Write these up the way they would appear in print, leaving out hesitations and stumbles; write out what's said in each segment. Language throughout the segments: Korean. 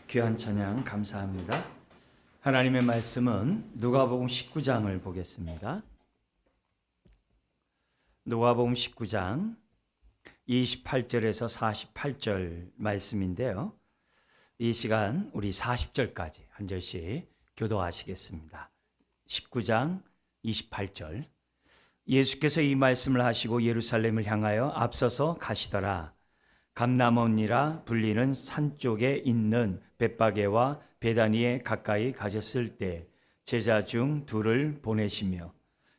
귀한 찬양 감사합니다. 하나님의 말씀은 누가복음 19장을 보겠습니다. 누가복음 19장 28절에서 48절 말씀인데요. 이 시간 우리 40절까지 한 절씩 교도하시겠습니다. 19장 28절. 예수께서 이 말씀을 하시고 예루살렘을 향하여 앞서서 가시더라. 감람원이라 불리는 산 쪽에 있는 벳바게와 베다니에 가까이 가셨을 때 제자 중 둘을 보내시며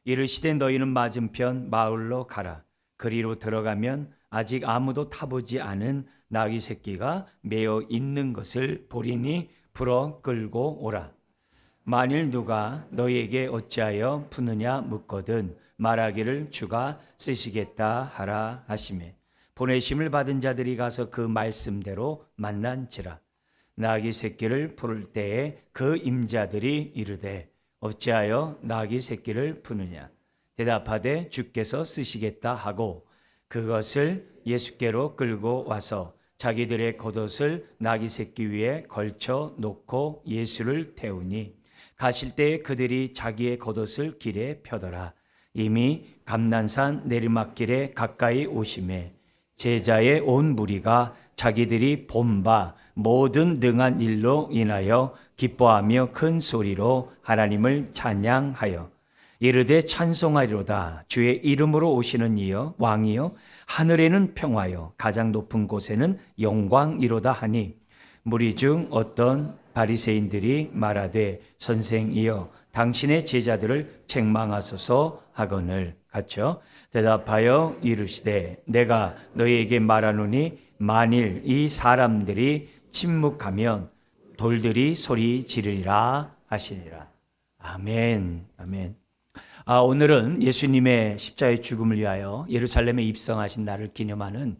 이르시되 너희는 맞은편 마을로 가라. 그리로 들어가면 아직 아무도 타보지 않은 나귀 새끼가 매어 있는 것을 보리니 불어 끌고 오라. 만일 누가 너희에게 어찌하여 푸느냐 묻거든 말하기를 주가 쓰시겠다 하라 하시매 보내심을 받은 자들이 가서 그 말씀대로 만난지라. 나귀 새끼를 풀을 때에 그 임자들이 이르되 어찌하여 나귀 새끼를 푸느냐 대답하되 주께서 쓰시겠다 하고 그것을 예수께로 끌고 와서 자기들의 겉옷을 나귀 새끼 위에 걸쳐 놓고 예수를 태우니 가실 때에 그들이 자기의 겉옷을 길에 펴더라. 이미 감난산 내리막길에 가까이 오심에 제자의 온 무리가 자기들이 본 바 모든 능한 일로 인하여 기뻐하며 큰 소리로 하나님을 찬양하여 이르되 찬송하리로다. 주의 이름으로 오시는 이여 왕이여 하늘에는 평화여 가장 높은 곳에는 영광이로다 하니 무리 중 어떤 바리새인들이 말하되 선생이여 당신의 제자들을 책망하소서 하거늘 같죠. 대답하여 이르시되 내가 너희에게 말하노니 만일 이 사람들이 침묵하면 돌들이 소리 지르리라 하시니라. 아멘. 아멘. 오늘은 예수님의 십자가의 죽음을 위하여 예루살렘에 입성하신 날을 기념하는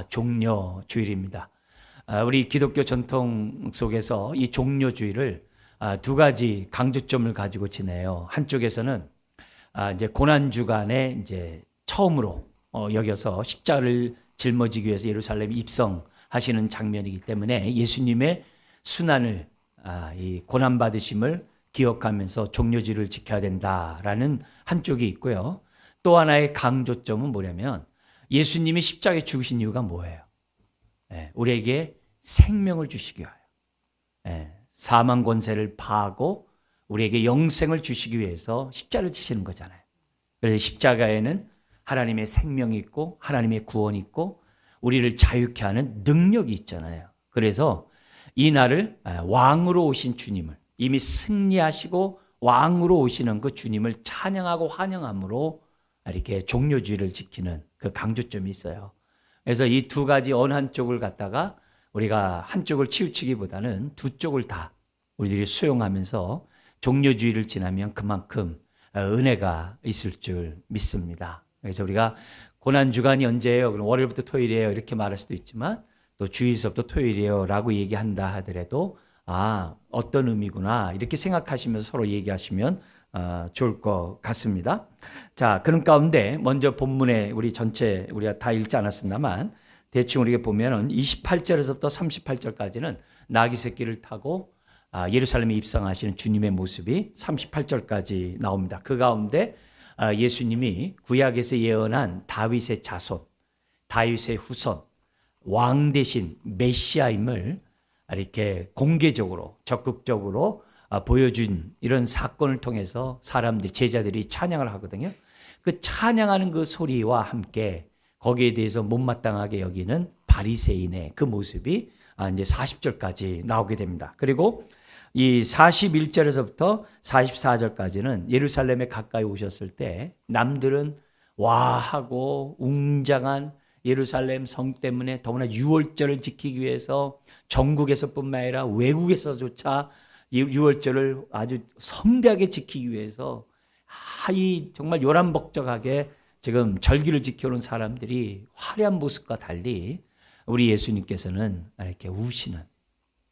종려 주일입니다. 우리 기독교 전통 속에서 이 종려 주일을 두 가지 강조점을 가지고 지내요. 한쪽에서는 이제 고난 주간에 이제 처음으로 여겨서 십자가를 짊어지기 위해서 예루살렘에 입성하시는 장면이기 때문에 예수님의 순환을 이 고난 받으심을 기억하면서 종려주를 지켜야 된다라는 한쪽이 있고요. 또 하나의 강조점은 뭐냐면 예수님이 십자가에 죽으신 이유가 뭐예요? 우리에게 생명을 주시기 위하여 사망 권세를 파하고 우리에게 영생을 주시기 위해서 십자가를 지시는 거잖아요. 그래서 십자가에는 하나님의 생명이 있고 하나님의 구원이 있고 우리를 자유케 하는 능력이 있잖아요. 그래서 이 날을 왕으로 오신 주님을 이미 승리하시고 왕으로 오시는 그 주님을 찬양하고 환영함으로 이렇게 종려주의를 지키는 그 강조점이 있어요. 그래서 이 두 가지 어느 한쪽을 갖다가 우리가 한쪽을 치우치기보다는 두 쪽을 다 우리들이 수용하면서 종려주의를 지나면 그만큼 은혜가 있을 줄 믿습니다. 그래서 우리가 고난주간이 언제예요? 그럼 월요일부터 토요일이에요. 이렇게 말할 수도 있지만 또 주일서부터 토요일이에요. 라고 얘기한다 하더라도 어떤 의미구나 이렇게 생각하시면서 서로 얘기하시면 좋을 것 같습니다. 자, 그런 가운데 먼저 본문에 우리 전체 우리가 다 읽지 않았습니다만 대충 우리가 보면은 28절에서부터 38절까지는 나귀 새끼를 타고 예루살렘에 입성하시는 주님의 모습이 38절까지 나옵니다. 그 가운데 예수님이 구약에서 예언한 다윗의 자손, 다윗의 후손, 왕 대신 메시아임을 이렇게 공개적으로 적극적으로 보여준 이런 사건을 통해서 사람들, 제자들이 찬양을 하거든요. 그 찬양하는 그 소리와 함께 거기에 대해서 못마땅하게 여기는 바리새인의 그 모습이 이제 40절까지 나오게 됩니다. 그리고 이 41절에서부터 44절까지는 예루살렘에 가까이 오셨을 때 남들은 와하고 웅장한 예루살렘 성 때문에 더구나 유월절을 지키기 위해서 전국에서뿐만 아니라 외국에서조차 유월절을 아주 성대하게 지키기 위해서 정말 요란벅적하게 지금 절기를 지켜오는 사람들이 화려한 모습과 달리 우리 예수님께서는 이렇게 우시는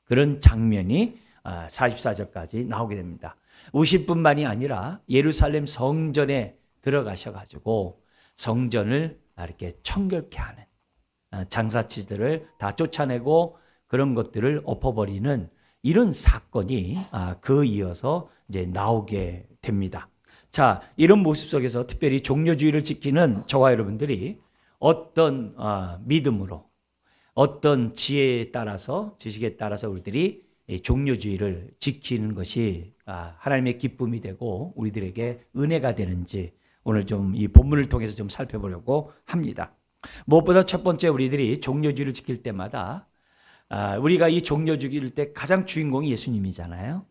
그런 장면이 44절까지 나오게 됩니다. 우실 뿐만이 아니라 예루살렘 성전에 들어가셔가지고 성전을 이렇게 청결케 하는 장사치들을 다 쫓아내고 그런 것들을 엎어버리는 이런 사건이 그 이어서 이제 나오게 됩니다. 자, 이런 모습 속에서 특별히 종려주의를 지키는 저와 여러분들이 어떤 믿음으로, 어떤 지혜에 따라서, 지식에 따라서 우리들이 이 종려주의를 지키는 것이 하나님의 기쁨이 되고 우리들에게 은혜가 되는지 오늘 좀 이 본문을 통해서 좀 살펴보려고 합니다. 무엇보다 첫 번째, 우리들이 종려주의를 지킬 때마다 우리가 이 종려주의를 때 가장 주인공이 예수님이잖아요.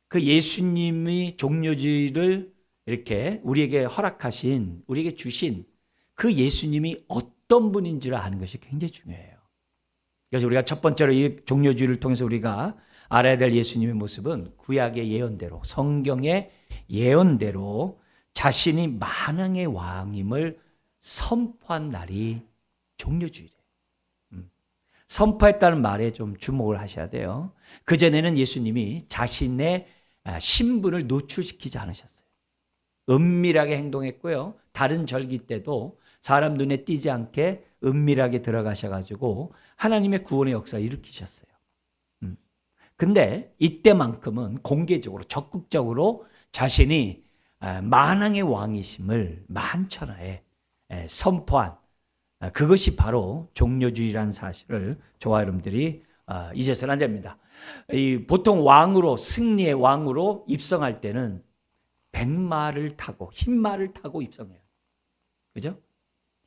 그 예수님이 종려주의를 이렇게 우리에게 허락하신, 우리에게 주신 그 예수님이 어떤 분인지를 아는 것이 굉장히 중요해요. 그래서 우리가 첫 번째로 이 종려주의를 통해서 우리가 알아야 될 예수님의 모습은 구약의 예언대로, 성경의 예언대로 자신이 만왕의 왕임을 선포한 날이 종려주의래요. 선포했다는 말에 좀 주목을 하셔야 돼요. 그전에는 예수님이 자신의 신분을 노출시키지 않으셨어요. 은밀하게 행동했고요. 다른 절기 때도 사람 눈에 띄지 않게 은밀하게 들어가셔가지고 하나님의 구원의 역사를 일으키셨어요. 근데 이때만큼은 공개적으로, 적극적으로 자신이 만왕의 왕이심을 만천하에 선포한, 그것이 바로 종려주의라는 사실을 저와 여러분들이 잊어서는 안 됩니다. 보통 왕으로, 승리의 왕으로 입성할 때는 백마를 타고, 흰마를 타고 입성해요. 그죠?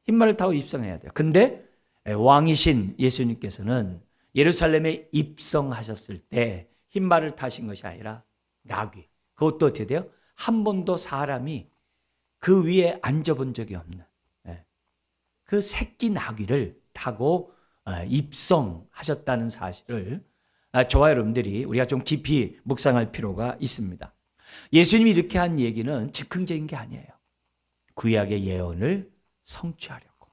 흰마를 타고 입성해야 돼요. 근데 왕이신 예수님께서는 예루살렘에 입성하셨을 때 흰마를 타신 것이 아니라 나귀. 그것도 어떻게 돼요? 한 번도 사람이 그 위에 앉아본 적이 없는 그 새끼 나귀를 타고 입성하셨다는 사실을 저와 여러분들이 우리가 좀 깊이 묵상할 필요가 있습니다. 예수님이 이렇게 한 얘기는 즉흥적인 게 아니에요. 구약의 예언을 성취하려고.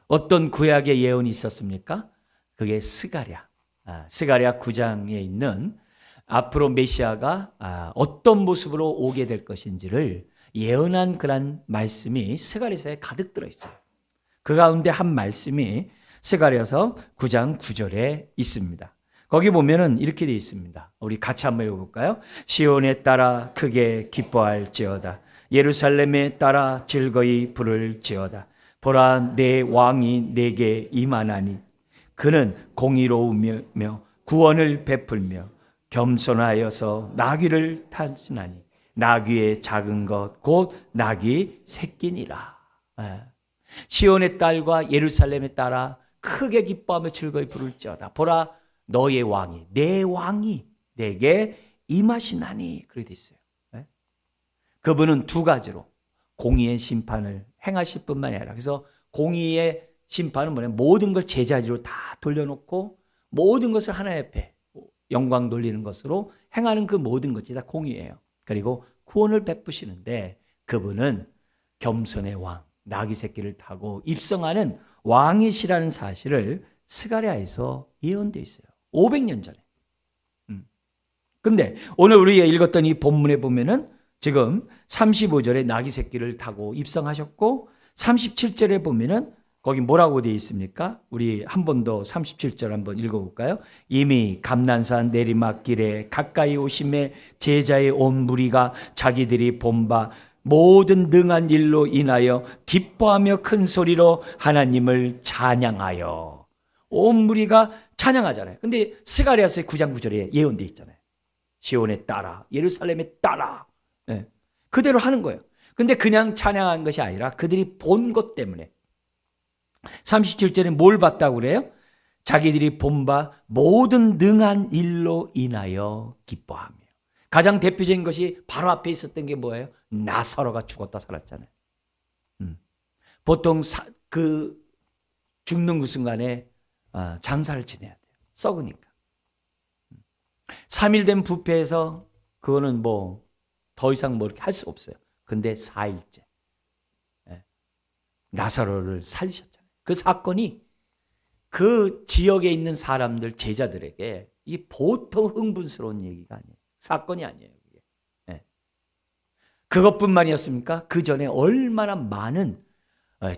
어떤 구약의 예언이 있었습니까? 그게 스가랴 9장에 있는 앞으로 메시아가 어떤 모습으로 오게 될 것인지를 예언한 그런 말씀이 스가랴서에 가득 들어있어요. 그 가운데 한 말씀이 스가랴서 9장 9절에 있습니다. 거기 보면은 이렇게 되어 있습니다. 우리 같이 한번 읽어볼까요? 시온에 따라 크게 기뻐할지어다. 예루살렘에 따라 즐거이 부를지어다. 보라, 내 왕이 내게 임하나니 그는 공의로우며 구원을 베풀며 겸손하여서 나귀를 타시나니 나귀의 작은 것 곧 나귀 새끼니라. 시온의 딸과 예루살렘에 따라 크게 기뻐하며 즐거이 부를지어다. 보라, 너의 왕이, 내 왕이 내게 임하시나니. 그렇게 돼 있어요. 그분은 두 가지로 공의의 심판을 행하실 뿐만이 아니라, 그래서 공의의 심판은 뭐냐면 모든 걸 제자리로 다 돌려놓고 모든 것을 하나님 앞에 영광 돌리는 것으로 행하는 그 모든 것이 다 공의예요. 그리고 구원을 베푸시는데 그분은 겸손의 왕, 나귀 새끼를 타고 입성하는 왕이시라는 사실을 스가랴에서 예언되어 있어요. 500년 전에. 근데 오늘 우리가 읽었던 이 본문에 보면은 지금 35절에 나귀 새끼를 타고 입성하셨고 37절에 보면은 거기 뭐라고 되어 있습니까? 우리 한 번 더 37절 한번 읽어볼까요? 이미 감난산 내리막길에 가까이 오심에 제자의 온 무리가 자기들이 본 바 모든 능한 일로 인하여 기뻐하며 큰 소리로 하나님을 찬양하여. 온 무리가 찬양하잖아요. 근데 스가랴서의 9장 9절에 예언되어 있잖아요. 시온에 따라, 예루살렘에 따라. 네. 그대로 하는 거예요. 근데 그냥 찬양한 것이 아니라 그들이 본 것 때문에. 37절에 뭘 봤다고 그래요? 자기들이 본 바 모든 능한 일로 인하여 기뻐하며. 가장 대표적인 것이 바로 앞에 있었던 게 뭐예요? 나사로가 죽었다 살았잖아요. 보통 죽는 그 순간에 장사를 지내야 돼요. 썩으니까. 3일 된 부패에서 그거는 뭐 더 이상 뭐 이렇게 할 수 없어요. 근데 4일째 나사로를 살리셨잖아요. 그 사건이 그 지역에 있는 사람들, 제자들에게 이게 보통 흥분스러운 얘기가 아니에요. 사건이 아니에요. 네. 그것뿐만이었습니까? 그 전에 얼마나 많은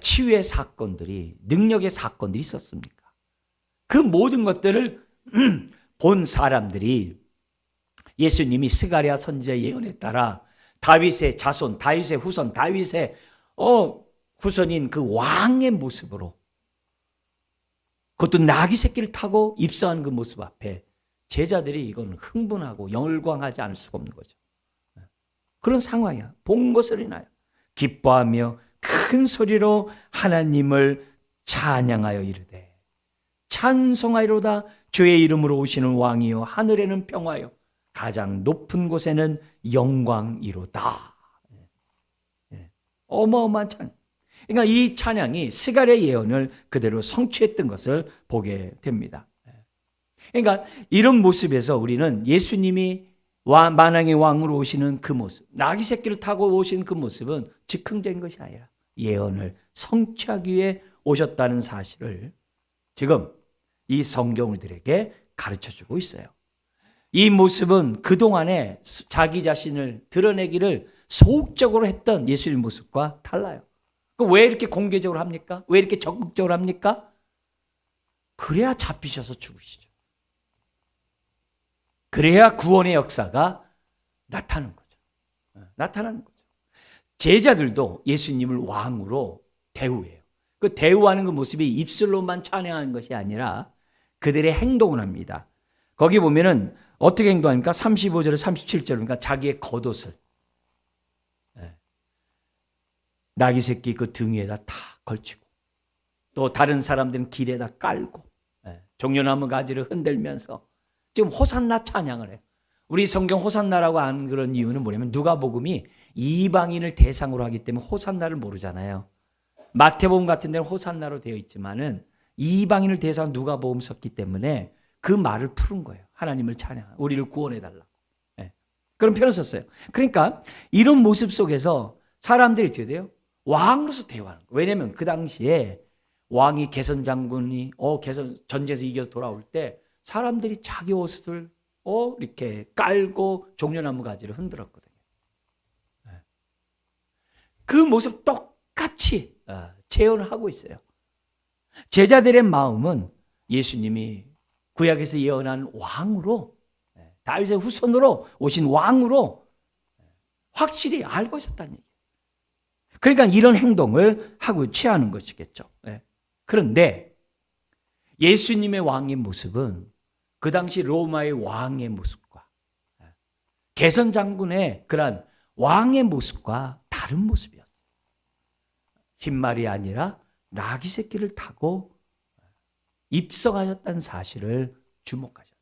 치유의 사건들이, 능력의 사건들이 있었습니까? 그 모든 것들을 본 사람들이 예수님이 스가랴 선지자의 예언에 따라 다윗의 자손, 다윗의 후손, 다윗의 후손인 그 왕의 모습으로, 그것도 나귀 새끼를 타고 입성한 그 모습 앞에 제자들이 이건 흥분하고 열광하지 않을 수가 없는 거죠. 그런 상황이야. 본 것을 인하여 기뻐하며 큰 소리로 하나님을 찬양하여 이르되 찬송하리로다. 주의 이름으로 오시는 왕이요 하늘에는 평화요 가장 높은 곳에는 영광이로다. 어마어마한 찬양. 그러니까 이 찬양이 스가랴 예언을 그대로 성취했던 것을 보게 됩니다. 그러니까 이런 모습에서 우리는 예수님이 만왕의 왕으로 오시는 그 모습, 나귀 새끼를 타고 오신 그 모습은 즉흥적인 것이 아니라 예언을 성취하기 위해 오셨다는 사실을 지금 이 성경 우리들에게 가르쳐주고 있어요. 이 모습은 그동안에 자기 자신을 드러내기를 소극적으로 했던 예수님 모습과 달라요. 왜 이렇게 공개적으로 합니까? 왜 이렇게 적극적으로 합니까? 그래야 잡히셔서 죽으시죠. 그래야 구원의 역사가 나타나는 거죠. 나타나는 거죠. 제자들도 예수님을 왕으로 대우해요. 그 대우하는 그 모습이 입술로만 찬양하는 것이 아니라 그들의 행동을 합니다. 거기 보면은 어떻게 행동합니까? 35절에 37절이니까 자기의 겉옷을 나귀 새끼 그 등에다 다 걸치고, 또 다른 사람들은 길에다 깔고 종려나무 가지를 흔들면서 지금 호산나 찬양을 해요. 우리 성경 호산나라고 하는 그런 이유는 뭐냐면 누가복음이 이방인을 대상으로 하기 때문에 호산나를 모르잖아요. 마태복음 같은 데는 호산나로 되어 있지만은 이방인을 대상으로 누가복음 썼기 때문에 그 말을 푸른 거예요. 하나님을 찬양, 우리를 구원해달라고. 그런 표현을 썼어요. 그러니까 이런 모습 속에서 사람들이 어떻게 돼요? 왕으로서 대우하는 거예요. 왜냐하면 그 당시에 왕이 개선 장군이 전쟁에서 이겨서 돌아올 때 사람들이 자기 옷을 이렇게 깔고 종려나무 가지를 흔들었거든요. 그 모습 똑같이 재현을 하고 있어요. 제자들의 마음은 예수님이 구약에서 예언한 왕으로, 다윗의 후손으로 오신 왕으로 확실히 알고 있었다는 얘기예요. 그러니까 이런 행동을 하고 취하는 것이겠죠. 그런데 예수님의 왕의 모습은 그 당시 로마의 왕의 모습과 개선 장군의 그런 왕의 모습과 다른 모습이었어요. 흰말이 아니라 나귀 새끼를 타고 입성하셨다는 사실을 주목하셔야 돼요.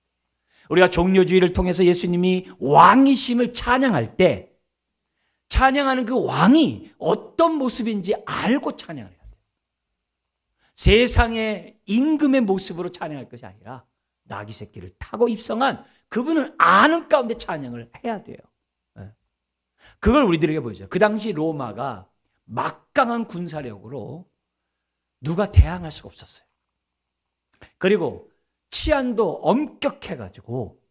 우리가 종려주의를 통해서 예수님이 왕이심을 찬양할 때 찬양하는 그 왕이 어떤 모습인지 알고 찬양을 해야 돼요. 세상의 임금의 모습으로 찬양할 것이 아니라 나귀 새끼를 타고 입성한 그분을 아는 가운데 찬양을 해야 돼요. 그걸 우리들에게 보여줘요. 그 당시 로마가 막강한 군사력으로 누가 대항할 수가 없었어요. 그리고 치안도 엄격해가지고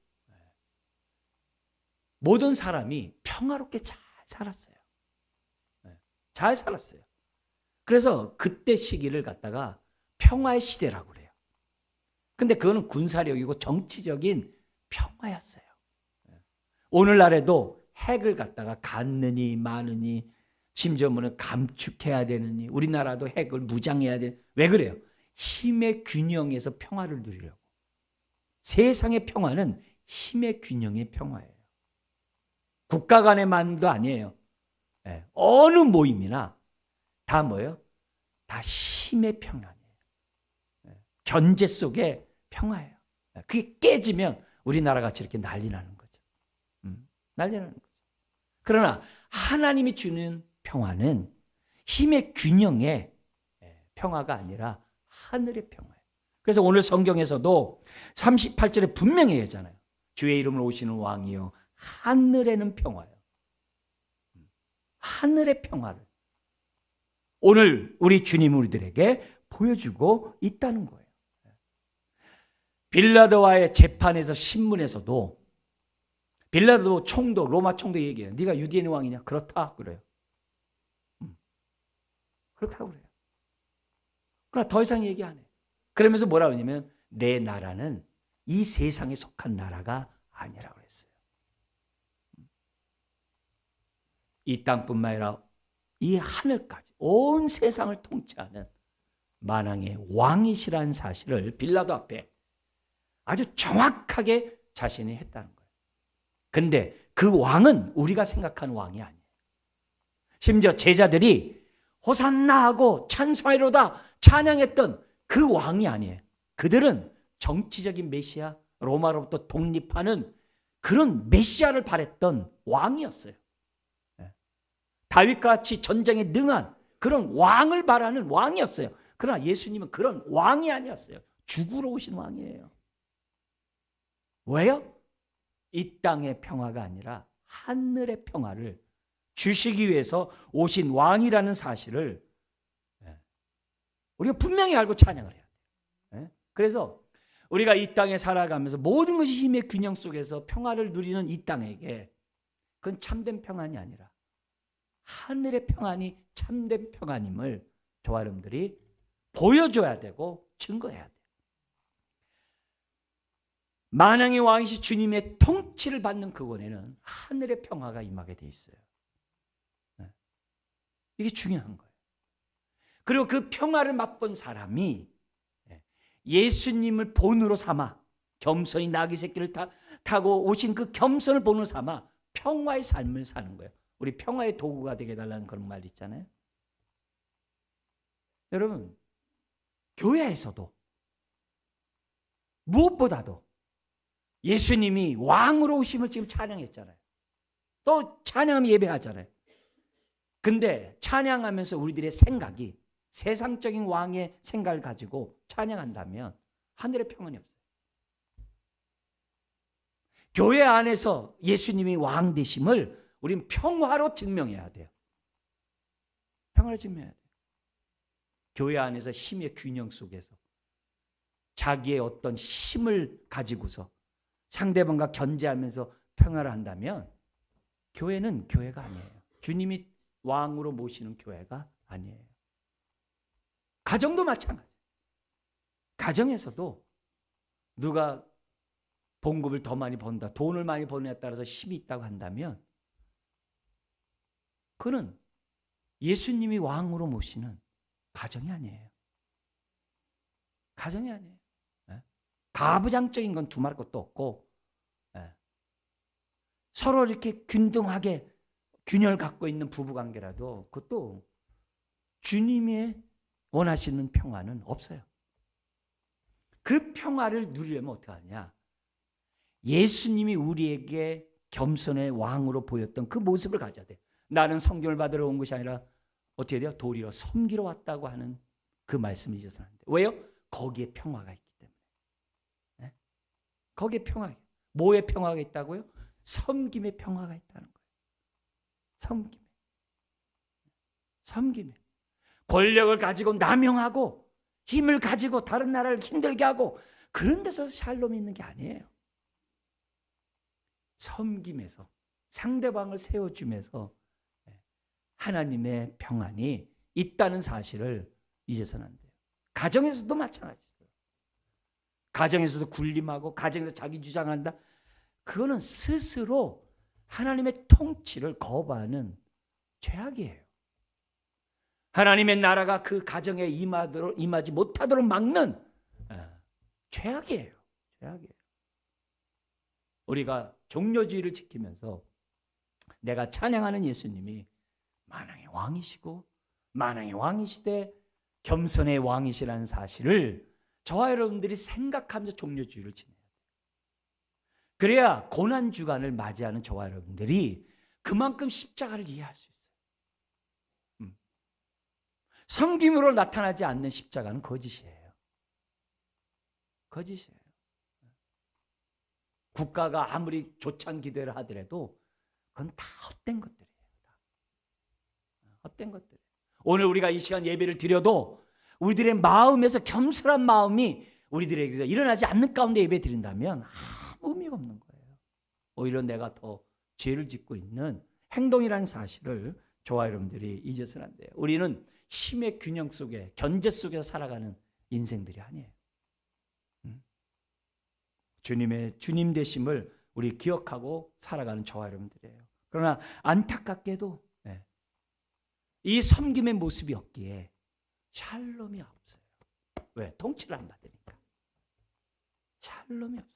모든 사람이 평화롭게 잘 살았어요. 잘 살았어요. 그래서 그때 시기를 갖다가 평화의 시대라고 그래요. 근데 그거는 군사력이고 정치적인 평화였어요. 오늘날에도 핵을 갖다가 갖느니 마느니 심지어 뭐는 감축해야 되느니 우리나라도 핵을 무장해야 되느니 왜 그래요? 힘의 균형에서 평화를 누리려고. 세상의 평화는 힘의 균형의 평화예요. 국가 간의 만도 아니에요. 어느 모임이나 다 뭐예요? 다 힘의 평화예요. 견제 속에 평화예요. 그게 깨지면 우리나라 같이 이렇게 난리 나는 거죠. 난리 나는 거죠. 그러나 하나님이 주는 평화는 힘의 균형의 평화가 아니라 하늘의 평화예요. 그래서 오늘 성경에서도 38절에 분명히 얘기하잖아요. 주의 이름으로 오시는 왕이요 하늘에는 평화예요. 하늘의 평화를 오늘 우리 주님 우리들에게 보여주고 있다는 거예요. 빌라도와의 재판에서 신문에서도 빌라도 총독, 로마 총독 얘기해요. 네가 유대인의 왕이냐? 그렇다 그래요. 그렇다고 그래요. 그러나 더 이상 얘기 안 해요. 그러면서 뭐라고 하냐면 내 나라는 이 세상에 속한 나라가 아니라고 했어요. 이 땅뿐만 아니라 이 하늘까지 온 세상을 통치하는 만왕의 왕이시라는 사실을 빌라도 앞에 아주 정확하게 자신이 했다는 거예요. 근데 그 왕은 우리가 생각하는 왕이 아니에요. 심지어 제자들이 호산나 하고 찬송하리로다 찬양했던 그 왕이 아니에요. 그들은 정치적인 메시아, 로마로부터 독립하는 그런 메시아를 바랬던 왕이었어요. 다윗같이 전쟁에 능한 그런 왕을 바라는 왕이었어요. 그러나 예수님은 그런 왕이 아니었어요. 죽으러 오신 왕이에요. 왜요? 이 땅의 평화가 아니라 하늘의 평화를 주시기 위해서 오신 왕이라는 사실을 우리가 분명히 알고 찬양을 해야 돼요. 그래서 우리가 이 땅에 살아가면서 모든 것이 힘의 균형 속에서 평화를 누리는 이 땅에게 그건 참된 평안이 아니라 하늘의 평안이 참된 평안임을 저와 여러분들이 보여줘야 되고 증거해야 돼요. 만왕의 왕이신 주님의 통치를 받는 그곳에는 하늘의 평화가 임하게 돼 있어요. 이게 중요한 거예요. 그리고 그 평화를 맛본 사람이 예수님을 본으로 삼아 겸손히 나귀 새끼를 타고 오신 그 겸손을 본으로 삼아 평화의 삶을 사는 거예요. 우리 평화의 도구가 되게 해달라는 그런 말 있잖아요. 여러분, 교회에서도 무엇보다도 예수님이 왕으로 오심을 지금 찬양했잖아요. 또 찬양하며 예배하잖아요. 근데 찬양하면서 우리들의 생각이 세상적인 왕의 생각을 가지고 찬양한다면 하늘의 평안이 없어요. 교회 안에서 예수님이 왕 되심을 우린 평화로 증명해야 돼요. 평화로 증명해야 돼요. 교회 안에서 힘의 균형 속에서 자기의 어떤 힘을 가지고서 상대방과 견제하면서 평화를 한다면 교회는 교회가 아니에요. 주님이 왕으로 모시는 교회가 아니에요. 가정도 마찬가지예요. 가정에서도 누가 봉급을 더 많이 번다, 돈을 많이 버느냐에 따라서 힘이 있다고 한다면 그는 예수님이 왕으로 모시는 가정이 아니에요. 가정이 아니에요. 가부장적인 건 두말할 것도 없고 서로 이렇게 균등하게 균형을 갖고 있는 부부관계라도 그것도 주님의 원하시는 평화는 없어요. 그 평화를 누리려면 어떻게 하냐? 예수님이 우리에게 겸손의 왕으로 보였던 그 모습을 가져야 돼. 나는 성경을 받으러 온 것이 아니라 어떻게 돼요? 도리어 섬기러 왔다고 하는 그 말씀을 잊어서는 안 돼. 왜요? 거기에 평화가 있기 때문에. 네? 거기에 평화. 뭐의 평화가 있다고요? 섬김의 평화가 있다는 거예요. 섬김에. 섬김에. 권력을 가지고 남용하고 힘을 가지고 다른 나라를 힘들게 하고 그런 데서 샬롬이 있는 게 아니에요. 섬김에서 상대방을 세워주면서 하나님의 평안이 있다는 사실을 잊어서는 안 돼요. 가정에서도 마찬가지예요. 가정에서도 군림하고 가정에서 자기 주장한다. 그거는 스스로 하나님의 통치를 거부하는 죄악이에요. 하나님의 나라가 그 가정에 임하지 못하도록 막는 죄악이에요. 죄악이에요. 우리가 종려주의를 지키면서 내가 찬양하는 예수님이 만왕의 왕이시고 만왕의 왕이시되 겸손의 왕이시라는 사실을 저와 여러분들이 생각하면서 종려주의를 지내야 돼요. 그래야 고난주간을 맞이하는 저와 여러분들이 그만큼 십자가를 이해할 수 있어요. 섬김으로 나타나지 않는 십자가는 거짓이에요. 거짓이에요. 국가가 아무리 조찬 기도를 하더라도 그건 다 헛된 것들이에요. 헛된 것들. 오늘 우리가 이 시간 예배를 드려도 우리들의 마음에서 겸손한 마음이 우리들에게서 일어나지 않는 가운데 예배 드린다면 아무 의미가 없는 거예요. 오히려 내가 더 죄를 짓고 있는 행동이라는 사실을 저와 여러분들이 잊어서는 안 돼요. 우리는 힘의 균형 속에 견제 속에서 살아가는 인생들이 아니에요. 주님의 주님 되심을 우리 기억하고 살아가는 저와 여러분들이에요. 그러나 안타깝게도 이 섬김의 모습이 없기에 샬롬이 없어요. 왜? 통치를 안 받으니까. 샬롬이 없어요.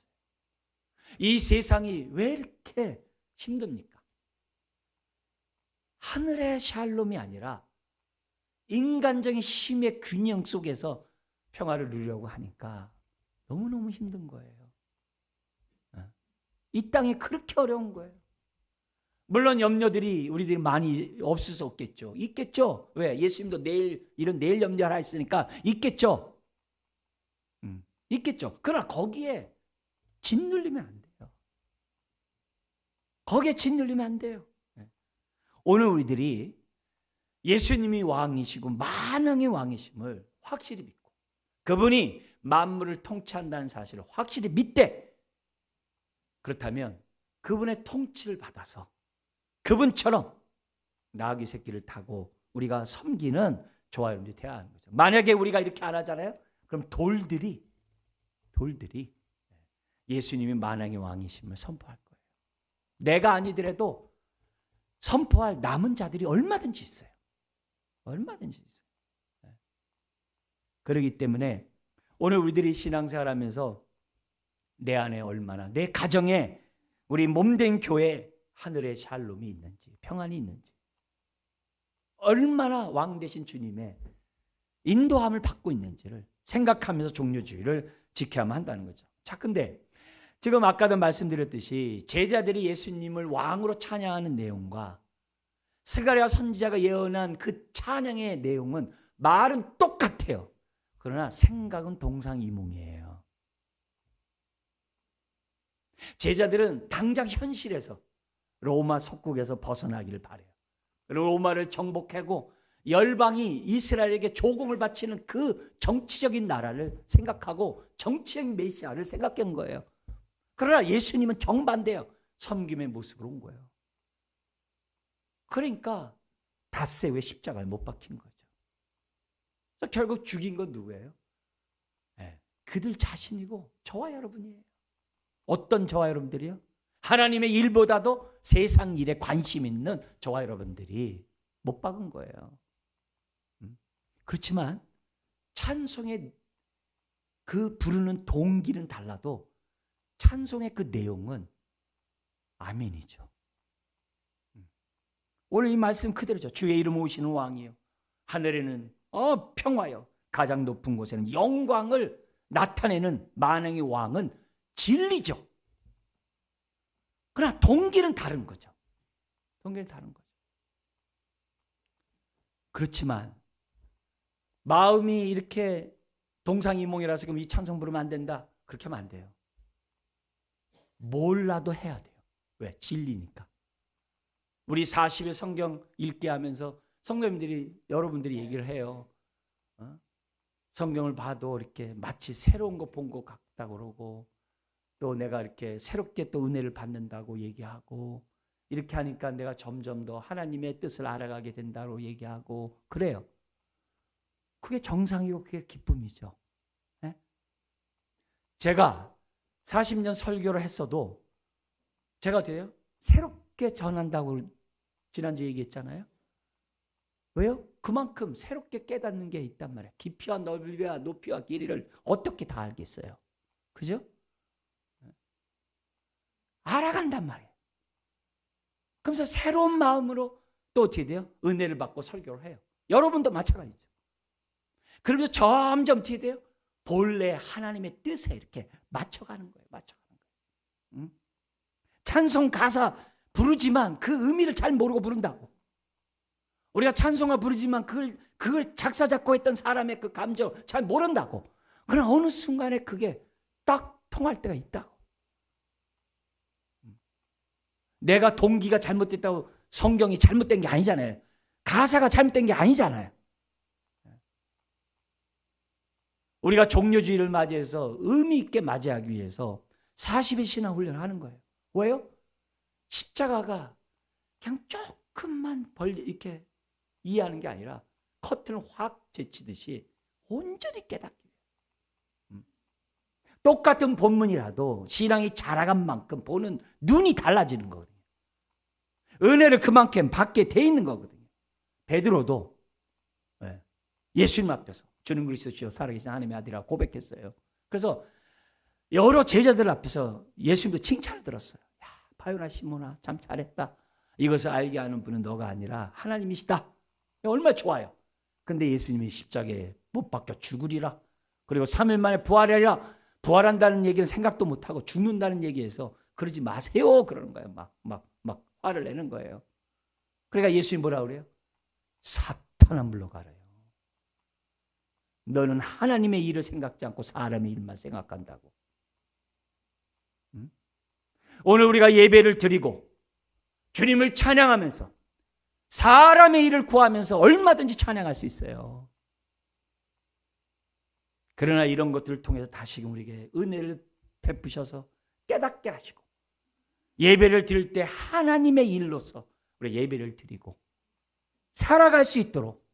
이 세상이 왜 이렇게 힘듭니까? 하늘의 샬롬이 아니라 인간적인 힘의 균형 속에서 평화를 누리려고 하니까 너무너무 힘든 거예요. 이 땅이 그렇게 어려운 거예요. 물론 염려들이 우리들이 많이 없을 수 없겠죠. 있겠죠. 왜? 예수님도 내일 염려하라 했으니까 있겠죠. 있겠죠. 그러나 거기에 짓눌리면 안 돼요. 거기에 짓눌리면 안 돼요. 오늘 우리들이 예수님이 왕이시고 만왕의 왕이심을 확실히 믿고 그분이 만물을 통치한다는 사실을 확실히 믿되, 그렇다면 그분의 통치를 받아서 그분처럼 나귀 새끼를 타고 우리가 섬기는 저와 여러분들이 되어야 하는 거죠. 만약에 우리가 이렇게 안 하잖아요. 그럼 돌들이 예수님이 만왕의 왕이심을 선포할 거예요. 내가 아니더라도 선포할 남은 자들이 얼마든지 있어요. 얼마든지 있어요. 그렇기 때문에 오늘 우리들이 신앙생활하면서 내 안에 얼마나, 내 가정에, 우리 몸된 교회에 하늘의 샬롬이 있는지, 평안이 있는지, 얼마나 왕 되신 주님의 인도함을 받고 있는지를 생각하면서 종료주의를 지켜야만 한다는 거죠. 자, 근데 지금 아까도 말씀드렸듯이 제자들이 예수님을 왕으로 찬양하는 내용과 스가랴 선지자가 예언한 그 찬양의 내용은 말은 똑같아요. 그러나 생각은 동상이몽이에요. 제자들은 당장 현실에서 로마 속국에서 벗어나기를 바라요. 로마를 정복하고 열방이 이스라엘에게 조공을 바치는 그 정치적인 나라를 생각하고 정치적인 메시아를 생각한 거예요. 그러나 예수님은 정반대예요. 섬김의 모습으로 온 거예요. 그러니까 닷새 왜 십자가에 못 박힌 거죠. 결국 죽인 건 누구예요? 그들 자신이고 저와 여러분이에요. 어떤 저와 여러분들이요? 하나님의 일보다도 세상 일에 관심 있는 저와 여러분들이 못 박은 거예요. 그렇지만 찬송의 그 부르는 동기는 달라도 찬송의 그 내용은 아멘이죠. 오늘 이 말씀 그대로죠. 주의 이름 오시는 왕이요, 하늘에는 평화요, 가장 높은 곳에는 영광을 나타내는 만왕의 왕은 진리죠. 그러나 동기는 다른 거죠. 동기는 다른 거죠. 그렇지만 마음이 이렇게 동상이몽이라서 그럼 이 찬송 부르면 안 된다, 그렇게 하면 안 돼요. 몰라도 해야 돼요. 왜? 진리니까. 우리 40일 성경 읽게 하면서 성도님들이, 여러분들이 얘기를 해요. 성경을 봐도 이렇게 마치 새로운 거 본 것 같다고 그러고, 또 내가 이렇게 새롭게 또 은혜를 받는다고 얘기하고, 이렇게 하니까 내가 점점 더 하나님의 뜻을 알아가게 된다고 얘기하고 그래요. 그게 정상이고 그게 기쁨이죠. 네? 제가 40년 설교를 했어도 제가 어때요? 새롭게 전한다고 지난주에 얘기했잖아요. 왜요? 그만큼 새롭게 깨닫는 게 있단 말이에요. 깊이와 넓이와 높이와 길이를 어떻게 다 알겠어요? 그죠? 알아간단 말이에요. 그러면서 새로운 마음으로 또 어떻게 돼요? 은혜를 받고 설교를 해요. 여러분도 마찬가지죠. 그러면서 점점 어떻게 돼요? 본래 하나님의 뜻에 이렇게 맞춰가는 거예요. 맞춰가는 거예요. 찬송 가사 부르지만 그 의미를 잘 모르고 부른다고. 우리가 찬송가 부르지만 그걸 작사 작곡했던 사람의 그 감정을 잘 모른다고. 그러나 어느 순간에 그게 딱 통할 때가 있다고. 내가 동기가 잘못됐다고 성경이 잘못된 게 아니잖아요. 가사가 잘못된 게 아니잖아요. 우리가 종료주의를 맞이해서 의미 있게 맞이하기 위해서 40일 신앙 훈련을 하는 거예요. 왜요? 십자가가 그냥 조금만 이렇게 이해하는 게 아니라 커튼을 확 제치듯이 온전히 깨닫기 위해서. 똑같은 본문이라도 신앙이 자라간 만큼 보는 눈이 달라지는 거거든요. 은혜를 그만큼 받게 돼 있는 거거든요. 베드로도 예수님 앞에서 주는 그리스도시요 살아계신 하나님의 아들이라고 고백했어요. 그래서 여러 제자들 앞에서 예수님도 칭찬을 들었어요. 야, 바요나 시몬아 참 잘했다. 이것을 알게 하는 분은 너가 아니라 하나님이시다. 얼마나 좋아요. 근데 예수님이 십자가에 못 박혀 죽으리라. 그리고 3일 만에 부활하리라. 부활한다는 얘기는 생각도 못하고 죽는다는 얘기에서 그러지 마세요. 그러는 거예요. 막 화를 내는 거예요. 그러니까 예수님 뭐라 그래요? 사탄아 물러가라요. 너는 하나님의 일을 생각지 않고 사람의 일만 생각한다고. 오늘 우리가 예배를 드리고 주님을 찬양하면서 사람의 일을 구하면서 얼마든지 찬양할 수 있어요. 그러나 이런 것들을 통해서 다시금 우리에게 은혜를 베푸셔서 깨닫게 하시고 예배를 드릴 때 하나님의 일로서 우리 예배를 드리고 살아갈 수 있도록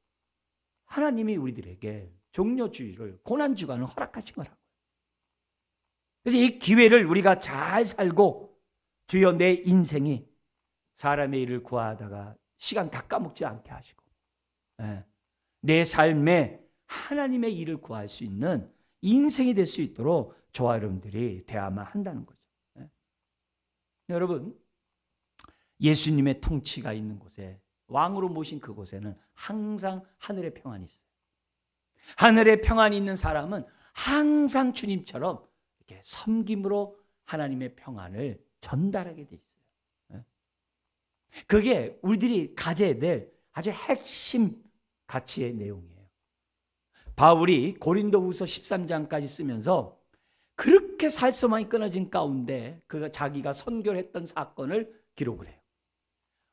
하나님이 우리들에게 종려주의를 고난주간을 허락하신 거라고요. 그래서 이 기회를 우리가 잘 살고 주여 내 인생이 사람의 일을 구하다가 시간 다 까먹지 않게 하시고 내 삶에 하나님의 일을 구할 수 있는 인생이 될 수 있도록 저와 여러분들이 되어야만 한다는 거죠. 여러분, 예수님의 통치가 있는 곳에 왕으로 모신 그곳에는 항상 하늘의 평안이 있어요. 하늘의 평안이 있는 사람은 항상 주님처럼 이렇게 섬김으로 하나님의 평안을 전달하게 돼 있어요. 그게 우리들이 가져야 될 아주 핵심 가치의 내용이에요. 바울이 고린도후서 13장까지 쓰면서 그렇게 살소망이 끊어진 가운데 그 자기가 선교를 했던 사건을 기록을 해요.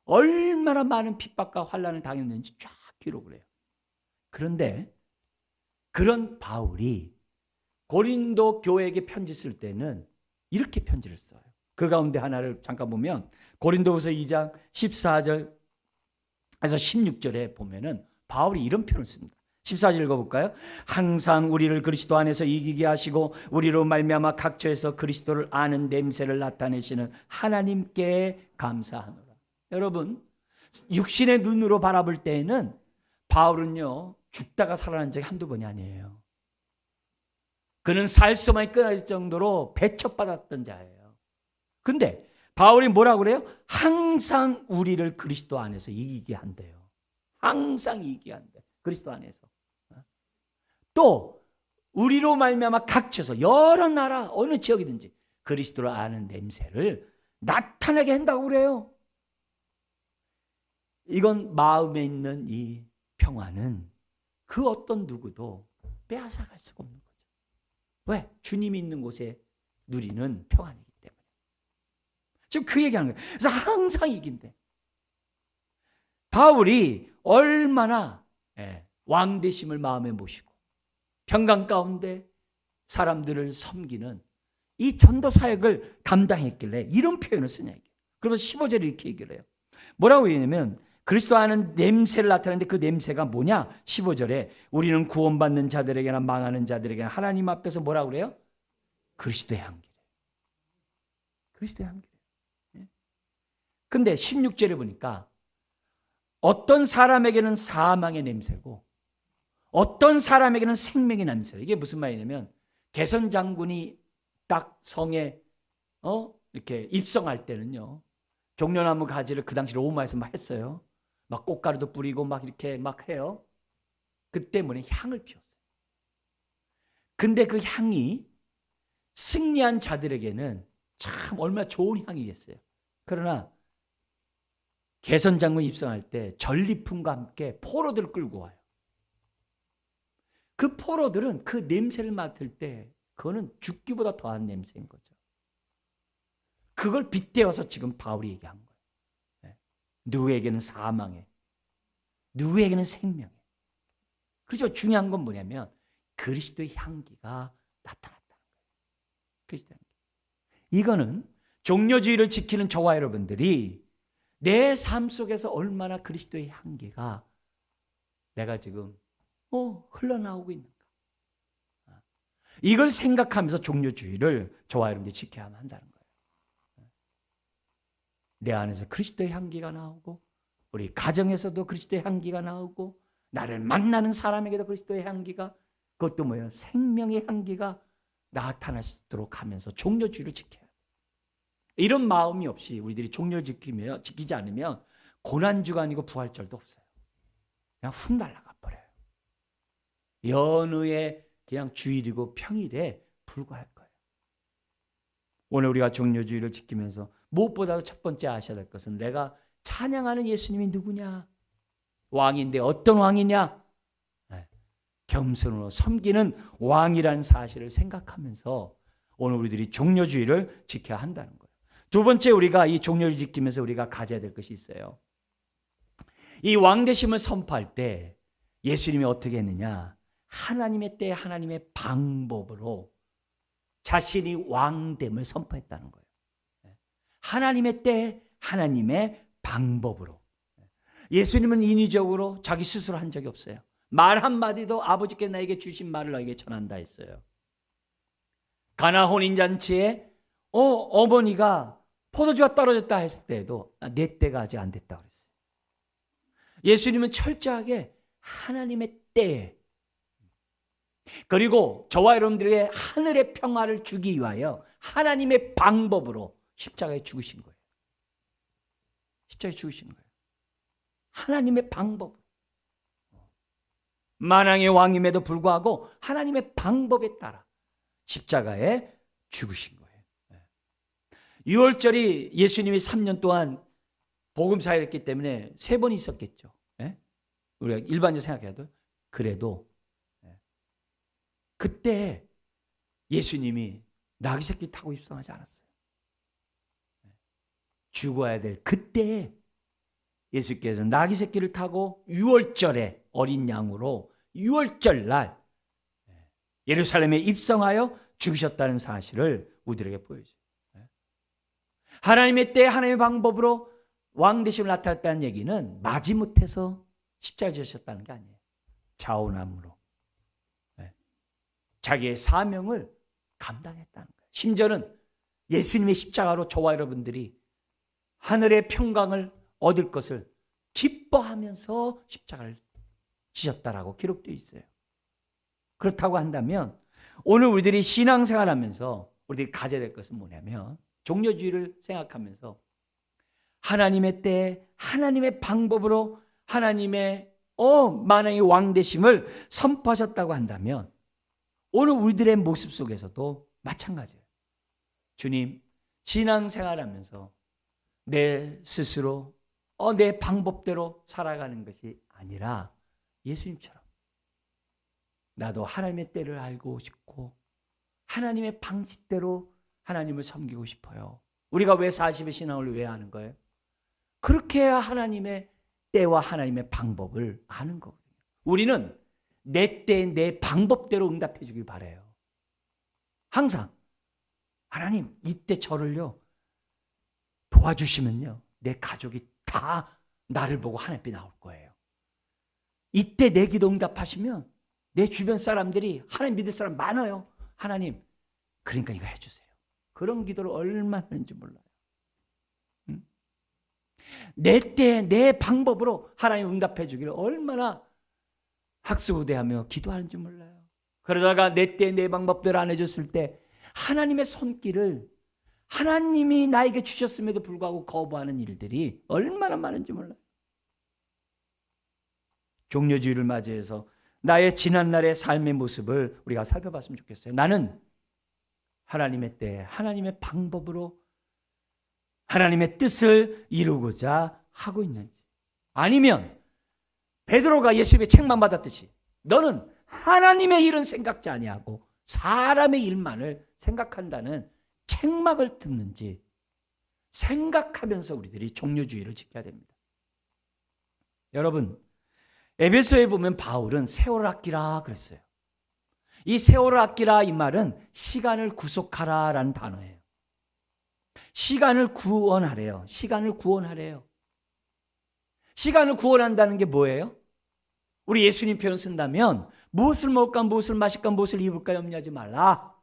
얼마나 많은 핍박과 환난을 당했는지 쫙 기록을 해요. 그런데 그런 바울이 고린도 교회에게 편지 쓸 때는 이렇게 편지를 써요. 그 가운데 하나를 잠깐 보면 고린도후서 2장 14절에서 16절에 보면은 바울이 이런 표현을 씁니다. 14절 읽어볼까요? 항상 우리를 그리스도 안에서 이기게 하시고 우리로 말미암아 각처에서 그리스도를 아는 냄새를 나타내시는 하나님께 감사하노라. 여러분, 육신의 눈으로 바라볼 때에는 바울은요 죽다가 살아난 적이 한두 번이 아니에요. 그는 살수만이 끊어질 정도로 배척받았던 자예요. 근데 바울이 뭐라고 그래요? 항상 우리를 그리스도 안에서 이기게 한대요. 항상 이기게 한대. 그리스도 안에서. 또 우리로 말미암아 각처에서 여러 나라 어느 지역이든지 그리스도를 아는 냄새를 나타나게 한다고 그래요. 이건 마음에 있는 이 평안은 그 어떤 누구도 빼앗아갈 수가 없는 거죠. 왜? 주님이 있는 곳에 누리는 평안이기 때문에. 지금 그 얘기하는 거예요. 그래서 항상 이긴대. 바울이 얼마나 왕대심을 마음에 모시고 평강 가운데 사람들을 섬기는 이 전도 사역을 감당했길래 이런 표현을 쓰냐. 그러면 15절에 이렇게 얘기를 해요. 뭐라고 얘기하냐면 그리스도 아는 냄새를 나타내는데 그 냄새가 뭐냐? 15절에 우리는 구원받는 자들에게나 망하는 자들에게나 하나님 앞에서 뭐라고 그래요? 그리스도의 향기래. 그리스도의 향기래. 근데 16절에 보니까 어떤 사람에게는 사망의 냄새고 어떤 사람에게는 생명의 냄새. 이게 무슨 말이냐면 개선 장군이 딱 성에 이렇게 입성할 때는요. 종려나무 가지를 그 당시 로마에서 막 했어요. 막 꽃가루도 뿌리고 막 이렇게 막 해요. 그 때문에 향을 피웠어요. 근데 그 향이 승리한 자들에게는 참 얼마나 좋은 향이겠어요. 그러나 개선 장군 입성할 때 전리품과 함께 포로들을 끌고 와요. 그 포로들은 그 냄새를 맡을 때 그거는 죽기보다 더한 냄새인 거죠. 그걸 빗대어서 지금 바울이 얘기한 거예요. 누구에게는 사망에, 누구에게는 생명에. 그렇죠. 중요한 건 뭐냐면 그리스도의 향기가 나타났다는 거예요. 그리스도의 향기. 이거는 종려주의를 지키는 저와 여러분들이 내 삶 속에서 얼마나 그리스도의 향기가 내가 지금 흘러나오고 있는가. 이걸 생각하면서 종료주의를 저와 여러분들이 지켜야만 한다는 거예요. 내 안에서 그리스도의 향기가 나오고 우리 가정에서도 그리스도의 향기가 나오고 나를 만나는 사람에게도 그리스도의 향기가, 그것도 뭐예요? 생명의 향기가 나타날 수 있도록 하면서 종료주의를 지켜야 돼요. 이런 마음이 없이 우리들이 종료를 지키지 않으면 고난주가 아니고 부활절도 없어요. 그냥 훅 날아가 버려요. 연휴에 그냥 주일이고 평일에 불과할 거예요. 오늘 우리가 종료주의를 지키면서 무엇보다도 첫 번째 아셔야 될 것은 내가 찬양하는 예수님이 누구냐? 왕인데 어떤 왕이냐? 겸손으로 섬기는 왕이라는 사실을 생각하면서 오늘 우리들이 종료주의를 지켜야 한다는 거예요. 두 번째, 우리가 이 종료를 지키면서 우리가 가져야 될 것이 있어요. 이 왕되심을 선포할 때 예수님이 어떻게 했느냐? 하나님의 때 하나님의 방법으로 자신이 왕됨을 선포했다는 거예요. 하나님의 때 하나님의 방법으로. 예수님은 인위적으로 자기 스스로 한 적이 없어요. 말 한마디도 아버지께 나에게 주신 말을 너에게 전한다 했어요. 가나 혼인잔치에 어머니가 포도주가 떨어졌다 했을 때에도 내 때가 아직 안 됐다 그랬어요. 예수님은 철저하게 하나님의 때에, 그리고 저와 여러분들에게 하늘의 평화를 주기 위하여 하나님의 방법으로 십자가에 죽으신 거예요. 십자가에 죽으신 거예요. 하나님의 방법. 만왕의 왕임에도 불구하고 하나님의 방법에 따라 십자가에 죽으신 거예요. 6월절이 예수님이 3년 동안 복음 사역했기 때문에 3번 있었겠죠. 우리가 일반적으로 생각해도. 그래도 그때 예수님이 나귀 새끼 타고 입성하지 않았어요. 죽어야 될 그때 예수께서 나귀 새끼를 타고 6월절에 어린 양으로 6월절 날 예루살렘에 입성하여 죽으셨다는 사실을 우리들에게 보여줘요. 하나님의 때 하나님의 방법으로 왕되심을 나타났다는 얘기는 마지못해서 십자가에 지셨다는 게 아니에요. 자원함으로 자기의 사명을 감당했다는 거예요. 심지어는 예수님의 십자가로 저와 여러분들이 하늘의 평강을 얻을 것을 기뻐하면서 십자가를 지셨다라고 기록되어 있어요. 그렇다고 한다면 오늘 우리들이 신앙생활하면서 우리들이 가져야 될 것은 뭐냐면 종료주의를 생각하면서 하나님의 때 하나님의 방법으로 하나님의 만왕의 왕되심을 선포하셨다고 한다면 오늘 우리들의 모습 속에서도 마찬가지예요. 주님, 신앙생활하면서 내 스스로 내 방법대로 살아가는 것이 아니라 예수님처럼 나도 하나님의 때를 알고 싶고 하나님의 방식대로 하나님을 섬기고 싶어요. 우리가 왜 40의 신앙을 왜 하는 거예요? 그렇게 해야 하나님의 때와 하나님의 방법을 아는 거거든요. 우리는 내 때, 내 방법대로 응답해 주길 바라요. 항상 하나님 이때 저를요 도와주시면요 내 가족이 다 나를 보고 하나님께 나올 거예요. 이때 내 기도 응답하시면 내 주변 사람들이 하나님 믿을 사람 많아요. 하나님 그러니까 이거 해주세요. 그런 기도를 얼마나 하는지 몰라요. 내 때 내 방법으로 하나님 응답해 주기를 얼마나 학수고대하며 기도하는지 몰라요. 그러다가 내 때 내 방법대로 안 해줬을 때 하나님의 손길을 하나님이 나에게 주셨음에도 불구하고 거부하는 일들이 얼마나 많은지 몰라요. 종료주의를 맞이해서 나의 지난날의 삶의 모습을 우리가 살펴봤으면 좋겠어요. 나는 하나님의 때 하나님의 방법으로 하나님의 뜻을 이루고자 하고 있는지, 아니면 베드로가 예수님의 책망받았듯이 너는 하나님의 일은 생각지 아니하고 사람의 일만을 생각한다는 책망을 듣는지 생각하면서 우리들이 종료주의를 지켜야 됩니다. 여러분, 에베소에 보면 바울은 세월을 아끼라 그랬어요. 이 세월을 아끼라 이 말은 시간을 구속하라라는 단어예요. 시간을 구원하래요. 시간을 구원하래요. 시간을 구원한다는 게 뭐예요? 우리 예수님 표현 쓴다면 무엇을 먹을까, 무엇을 마실까, 무엇을 입을까 염려하지 말라.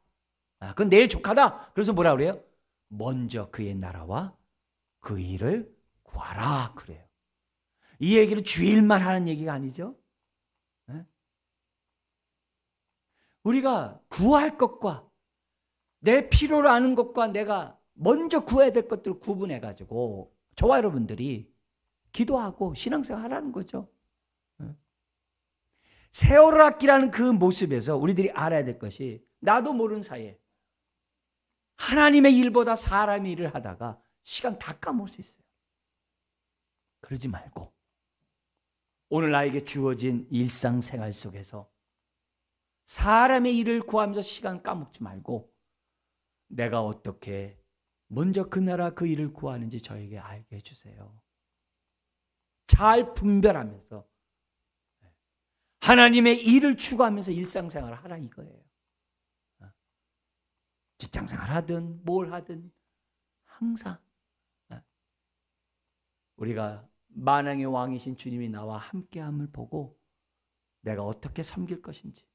그건 내일 족하다. 그래서 뭐라 그래요? 먼저 그의 나라와 그 일을 구하라 그래요. 이 얘기를 주일만 하는 얘기가 아니죠. 우리가 구할 것과 내 필요로 아는 것과 내가 먼저 구해야 될 것들을 구분해가지고 저와 여러분들이 기도하고 신앙생활 하라는 거죠. 세월을 아끼라는 그 모습에서 우리들이 알아야 될 것이 나도 모르는 사이에 하나님의 일보다 사람의 일을 하다가 시간 다 까먹을 수 있어요. 그러지 말고 오늘 나에게 주어진 일상생활 속에서 사람의 일을 구하면서 시간 까먹지 말고 내가 어떻게 먼저 그 나라 그 일을 구하는지 저에게 알게 해주세요. 잘 분별하면서 하나님의 일을 추구하면서 일상생활을 하라 이거예요. 직장생활 하든 뭘 하든 항상 우리가 만왕의 왕이신 주님이 나와 함께함을 보고 내가 어떻게 섬길 것인지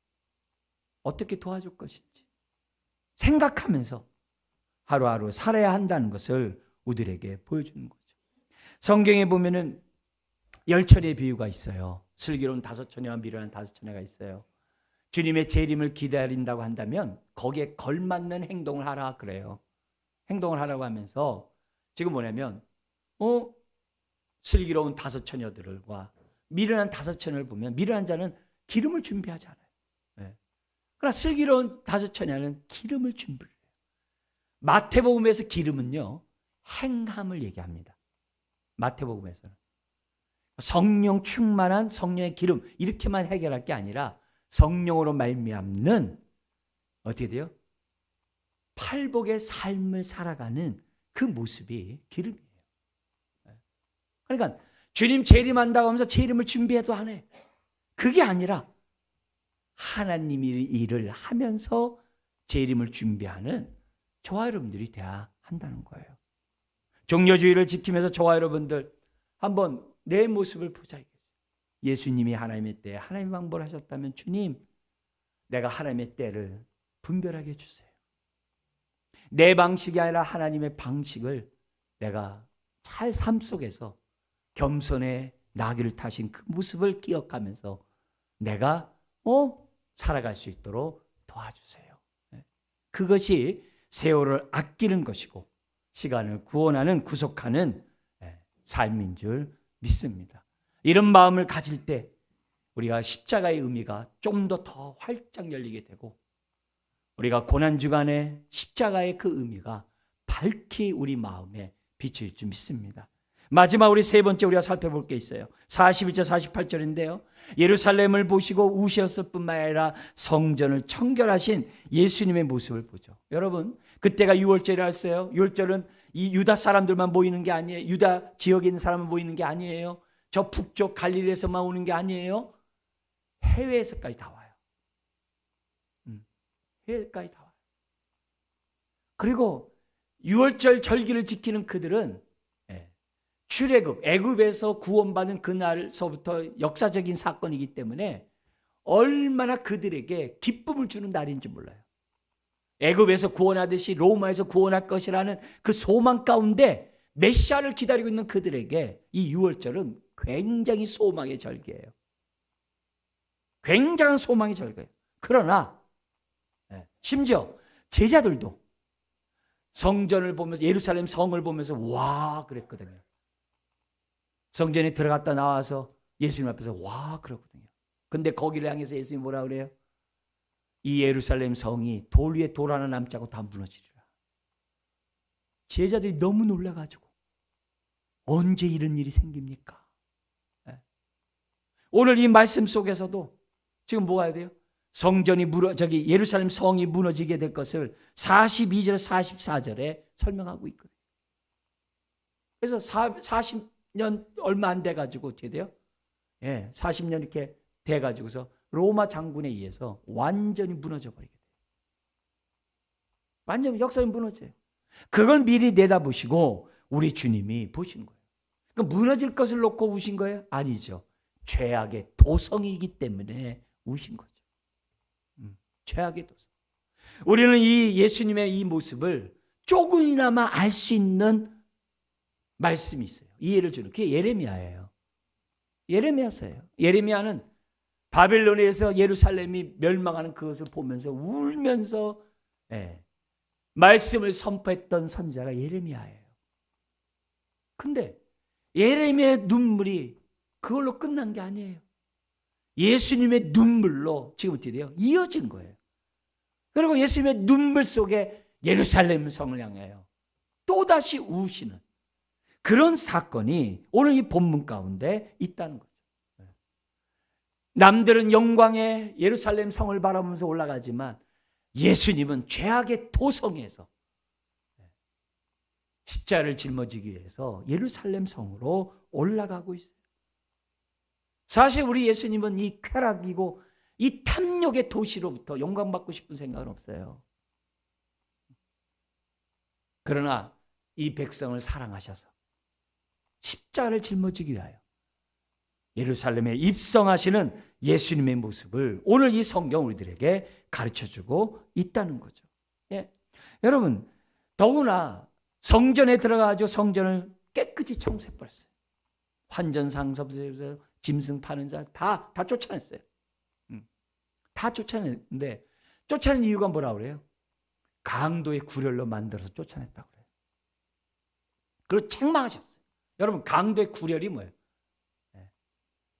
어떻게 도와줄 것인지 생각하면서 하루하루 살아야 한다는 것을 우리들에게 보여주는 거죠. 성경에 보면은 열처리의 비유가 있어요. 슬기로운 5처녀와 미련한 5처녀가 있어요. 주님의 재림을 기다린다고 한다면 거기에 걸맞는 행동을 하라 그래요. 행동을 하라고 하면서 지금 뭐냐면 슬기로운 5처녀들과 미련한 5처녀를 보면 미련한 자는 기름을 준비하지 않아요. 그러나 슬기로운 5처녀는 기름을 준비해요. 마태복음에서 기름은요 행함을 얘기합니다. 마태복음에서는 성령 충만한 성령의 기름 이렇게만 해결할 게 아니라 성령으로 말미암는 어떻게 돼요? 팔복의 삶을 살아가는 그 모습이 기름이에요. 그러니까 주님 재림한다고 하면서 재림을 준비해도 안 해. 그게 아니라 하나님의 일을 하면서 재림을 준비하는 저와 여러분들이 돼야 한다는 거예요. 종려주의를 지키면서 저와 여러분들 한번 내 모습을 보자. 예수님이 하나님의 때에 하나님의 방법을 하셨다면 주님 내가 하나님의 때를 분별하게 해주세요. 내 방식이 아니라 하나님의 방식을 내가 잘 삶 속에서 겸손의 나귀를 타신 그 모습을 기억하면서 내가 살아갈 수 있도록 도와주세요. 그것이 세월을 아끼는 것이고 시간을 구원하는 구속하는 삶인 줄 믿습니다. 이런 마음을 가질 때 우리가 십자가의 의미가 좀 더 활짝 열리게 되고 우리가 고난주간에 십자가의 그 의미가 밝히 우리 마음에 비칠 줄 믿습니다. 마지막 우리 세 번째 우리가 살펴볼 게 있어요. 41절 48절인데요. 예루살렘을 보시고 우셨을 뿐만 아니라 성전을 청결하신 예수님의 모습을 보죠. 여러분 그때가 6월절이었어요. 6월절은 이 유다 사람들만 모이는 게 아니에요. 유다 지역에 있는 사람만 모이는 게 아니에요. 저 북쪽 갈릴리에서만 오는 게 아니에요. 해외에서까지 다 와요. 해외까지 다 와요. 그리고 6월절 절기를 지키는 그들은 출애굽, 애굽에서 구원받은 그날서부터 역사적인 사건이기 때문에 얼마나 그들에게 기쁨을 주는 날인지 몰라요. 애굽에서 구원하듯이 로마에서 구원할 것이라는 그 소망 가운데 메시아를 기다리고 있는 그들에게 이 6월절은 굉장히 소망의 절기예요. 굉장한 소망의 절기예요. 그러나 심지어 제자들도 성전을 보면서 예루살렘 성을 보면서 와 그랬거든요. 성전에 들어갔다 나와서 예수님 앞에서 와 그러거든요. 근데 거기를 향해서 예수님이 뭐라 그래요? 이 예루살렘 성이 돌 위에 돌 하나 남지 않고 다 무너지리라. 제자들이 너무 놀라가지고 언제 이런 일이 생깁니까? 오늘 이 말씀 속에서도 지금 뭐가 해야 돼요? 성전이 예루살렘 성이 무너지게 될 것을 42절 44절에 설명하고 있거든요. 그래서 40년 얼마 안 돼가지고 어떻게 돼요? 40년 이렇게 돼가지고서 로마 장군에 의해서 완전히 무너져 버리게 돼요. 완전히 역사에 무너져요. 그걸 미리 내다보시고 우리 주님이 보시는 거예요. 그러니까 무너질 것을 놓고 우신 거예요? 아니죠. 죄악의 도성이기 때문에 우신 거죠. 죄악의 도성. 우리는 이 예수님의 이 모습을 조금이나마 알 수 있는 말씀이 있어요. 이해를 주는. 그게 예레미야예요. 예레미야서예요. 예레미야는 바벨론에서 예루살렘이 멸망하는 그것을 보면서 울면서 말씀을 선포했던 선지자가 예레미야예요. 근데 예레미야의 눈물이 그걸로 끝난 게 아니에요. 예수님의 눈물로 지금 어떻게 돼요? 이어진 거예요. 그리고 예수님의 눈물 속에 예루살렘 성을 향하여 또다시 우시는 그런 사건이 오늘 이 본문 가운데 있다는 거죠. 남들은 영광의 예루살렘 성을 바라보면서 올라가지만 예수님은 죄악의 도성에서 십자가를 짊어지기 위해서 예루살렘 성으로 올라가고 있어요. 사실 우리 예수님은 이 쾌락이고 이 탐욕의 도시로부터 영광받고 싶은 생각은 없어요. 그러나 이 백성을 사랑하셔서 십자가를 짊어지기 위하여 예루살렘에 입성하시는 예수님의 모습을 오늘 이 성경 우리들에게 가르쳐주고 있다는 거죠. 예. 여러분, 더구나 성전에 들어가서 성전을 깨끗이 청소해버렸어요. 환전상섭에서 짐승 파는 자 다 쫓아냈어요. 다 쫓아냈는데 쫓아낸 이유가 뭐라고 그래요? 강도의 구렬로 만들어서 쫓아냈다고 그래요. 그리고 책망하셨어요. 여러분, 강도의 구렬이 뭐예요?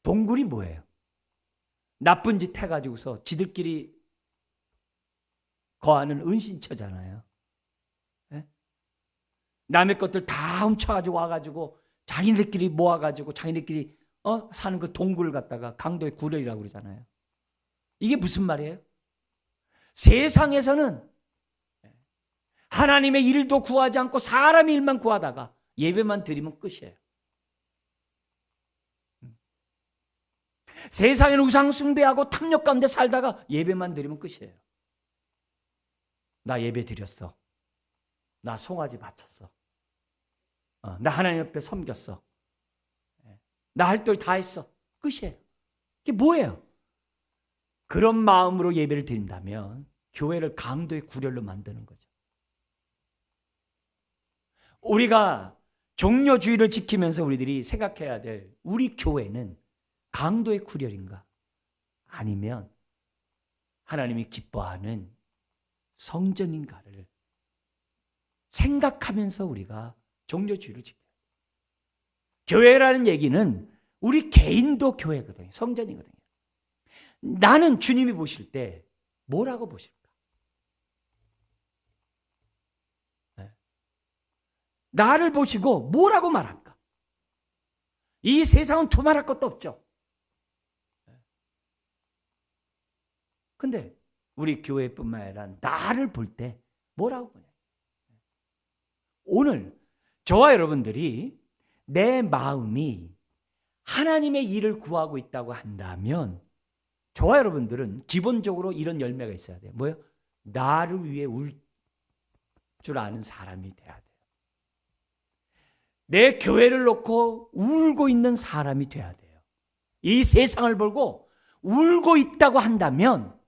동굴이 뭐예요? 나쁜 짓 해가지고서 지들끼리 거하는 은신처잖아요. 남의 것들 다 훔쳐가지고 와가지고 자기네들끼리 모아가지고 자기네들끼리 사는 그 동굴을 갖다가 강도의 구렬이라고 그러잖아요. 이게 무슨 말이에요? 세상에서는 하나님의 일도 구하지 않고 사람의 일만 구하다가 예배만 드리면 끝이에요. 세상에는 우상 숭배하고 탐욕 가운데 살다가 예배만 드리면 끝이에요. 나 예배 드렸어. 나 송아지 바쳤어. 나 하나님 옆에 섬겼어. 나 할 일 다 했어. 끝이에요. 이게 뭐예요? 그런 마음으로 예배를 드린다면 교회를 강도의 구렬로 만드는 거죠. 우리가 종료주의를 지키면서 우리들이 생각해야 될 우리 교회는 강도의 구렬인가? 아니면 하나님이 기뻐하는 성전인가를 생각하면서 우리가 종료주의를 지켜요. 교회라는 얘기는 우리 개인도 교회거든요. 성전이거든요. 나는 주님이 보실 때 뭐라고 보실까? 나를 보시고 뭐라고 말할까? 이 세상은 두말할 것도 없죠. 근데 우리 교회뿐만 아니라 나를 볼 때 뭐라고 보냐? 오늘 저와 여러분들이 내 마음이 하나님의 일을 구하고 있다고 한다면 저와 여러분들은 기본적으로 이런 열매가 있어야 돼요. 뭐예요? 나를 위해 울 줄 아는 사람이 돼야 돼요. 내 교회를 놓고 울고 있는 사람이 돼야 돼요. 이 세상을 보고 울고 있다고 한다면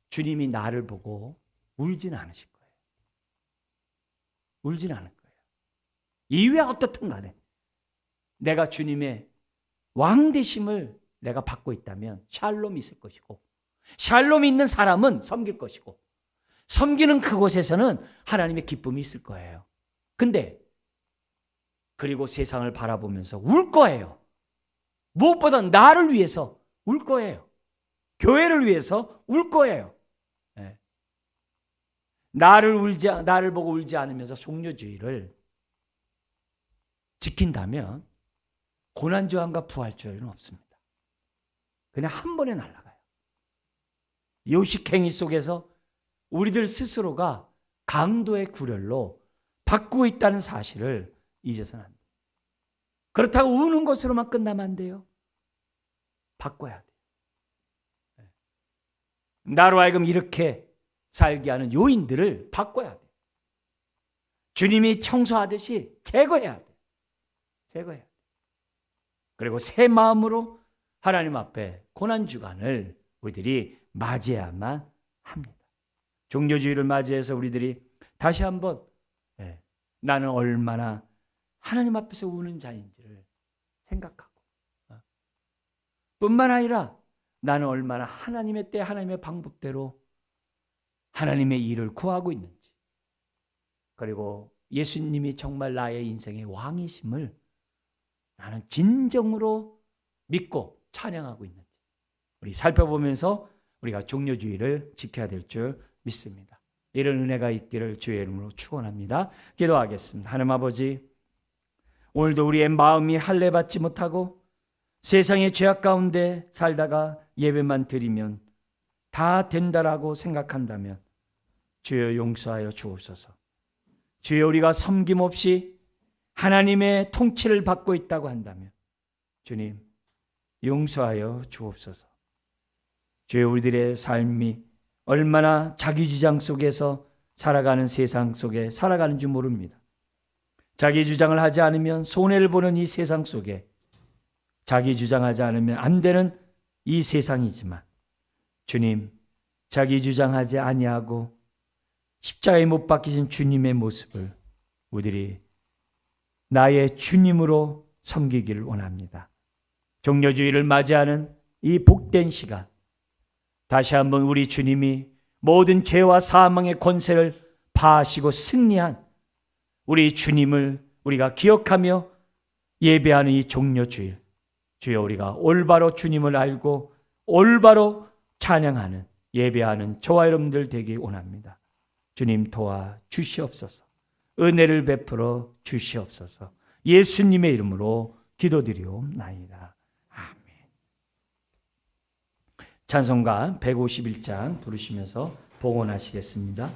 주님이 나를 보고 울진 않으실 거예요. 울진 않을 거예요. 이유야 어떻든 간에 내가 주님의 왕되심을 내가 받고 있다면 샬롬이 있을 것이고 샬롬이 있는 사람은 섬길 것이고 섬기는 그곳에서는 하나님의 기쁨이 있을 거예요. 근데 그리고 세상을 바라보면서 울 거예요. 무엇보다 나를 위해서 울 거예요. 교회를 위해서 울 거예요. 네. 나를 보고 울지 않으면서 종료주의를 지킨다면 고난주한과 부활주의는 없습니다. 그냥 한 번에 날아가요. 요식행위 속에서 우리들 스스로가 강도의 구렬로 바꾸고 있다는 사실을 잊어서는 안 돼요. 그렇다고 우는 것으로만 끝나면 안 돼요. 바꿔야 돼요. 나로 하여금 이렇게 살게 하는 요인들을 바꿔야 돼요. 주님이 청소하듯이 제거해야 돼요. 제거해야 돼요. 그리고 새 마음으로 하나님 앞에 고난주간을 우리들이 맞이해야만 합니다. 종료주의를 맞이해서 우리들이 다시 한번 나는 얼마나 하나님 앞에서 우는 자인지를 생각하고 뿐만 아니라 나는 얼마나 하나님의 때 하나님의 방법대로 하나님의 일을 구하고 있는지, 그리고 예수님이 정말 나의 인생의 왕이심을 나는 진정으로 믿고 찬양하고 있는지 우리 살펴보면서 우리가 종료주의를 지켜야 될 줄 믿습니다. 이런 은혜가 있기를 주의 이름으로 축원합니다. 기도하겠습니다. 하나님 아버지, 오늘도 우리의 마음이 할례받지 못하고 세상의 죄악 가운데 살다가 예배만 드리면 다 된다라고 생각한다면 주여 용서하여 주옵소서. 주여 우리가 섬김없이 하나님의 통치를 받고 있다고 한다면 주님 용서하여 주옵소서. 주여 우리들의 삶이 얼마나 자기주장 속에서 살아가는 세상 속에 살아가는지 모릅니다. 자기 주장을 하지 않으면 손해를 보는 이 세상 속에 자기 주장하지 않으면 안 되는 이 세상이지만 주님 자기 주장하지 아니하고 십자가에 못 박히신 주님의 모습을 우리들이 나의 주님으로 섬기기를 원합니다. 종료주의를 맞이하는 이 복된 시간, 다시 한번 우리 주님이 모든 죄와 사망의 권세를 파하시고 승리한 우리 주님을 우리가 기억하며 예배하는 이 종료주일, 주여 우리가 올바로 주님을 알고 올바로 찬양하는 예배하는 저와 여러분들 되기 원합니다. 주님 도와 주시옵소서. 은혜를 베풀어 주시옵소서. 예수님의 이름으로 기도드리옵나이다. 아멘. 찬송가 151장 부르시면서 봉헌하시겠습니다.